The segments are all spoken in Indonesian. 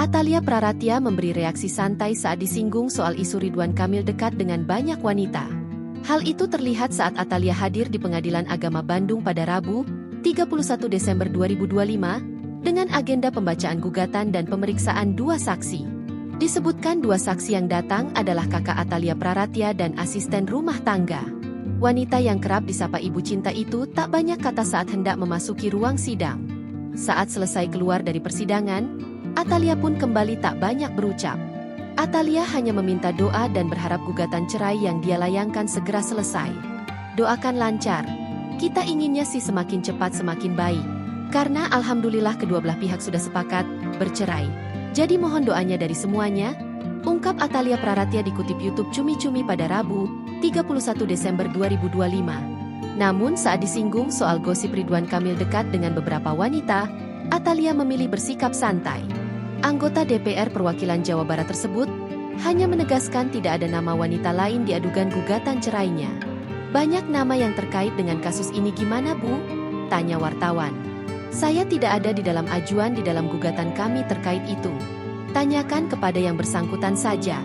Atalia Praratia memberi reaksi santai saat disinggung soal isu Ridwan Kamil dekat dengan banyak wanita. Hal itu terlihat saat Atalia hadir di Pengadilan Agama Bandung pada Rabu, 31 Desember 2025, dengan agenda pembacaan gugatan dan pemeriksaan dua saksi. Disebutkan dua saksi yang datang adalah kakak Atalia Praratia dan asisten rumah tangga. Wanita yang kerap disapa ibu cinta itu tak banyak kata saat hendak memasuki ruang sidang. Saat selesai keluar dari persidangan, Atalia pun kembali tak banyak berucap. Atalia hanya meminta doa dan berharap gugatan cerai yang dia layangkan segera selesai. Doakan lancar. Kita inginnya sih semakin cepat semakin baik. Karena alhamdulillah kedua belah pihak sudah sepakat bercerai. Jadi mohon doanya dari semuanya, ungkap Atalia Praratia dikutip YouTube Cumi-Cumi pada Rabu, 31 Desember 2025. Namun saat disinggung soal gosip Ridwan Kamil dekat dengan beberapa wanita, Atalia memilih bersikap santai. Anggota DPR perwakilan Jawa Barat tersebut hanya menegaskan tidak ada nama wanita lain di adugan gugatan cerainya. Banyak nama yang terkait dengan kasus ini gimana Bu? Tanya wartawan. Saya tidak ada di dalam ajuan di dalam gugatan kami terkait itu. Tanyakan kepada yang bersangkutan saja.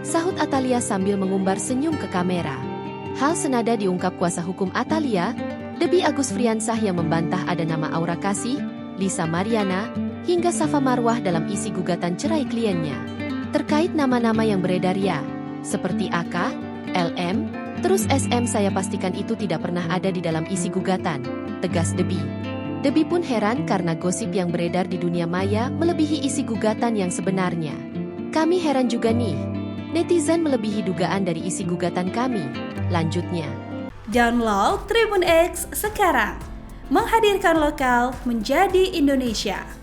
Sahut Atalia sambil mengumbar senyum ke kamera. Hal senada diungkap kuasa hukum Atalia, Debbie Agus Friansah yang membantah ada nama Aura Kasih, Lisa Mariana, hingga Safa Marwah dalam isi gugatan cerai kliennya. Terkait nama-nama yang beredar ya, seperti AK, LM, terus SM saya pastikan itu tidak pernah ada di dalam isi gugatan, tegas Debbie. Debbie pun heran karena gosip yang beredar di dunia maya melebihi isi gugatan yang sebenarnya. Kami heran juga nih, netizen melebihi dugaan dari isi gugatan kami, lanjutnya. Download Tribun X sekarang, menghadirkan lokal menjadi Indonesia.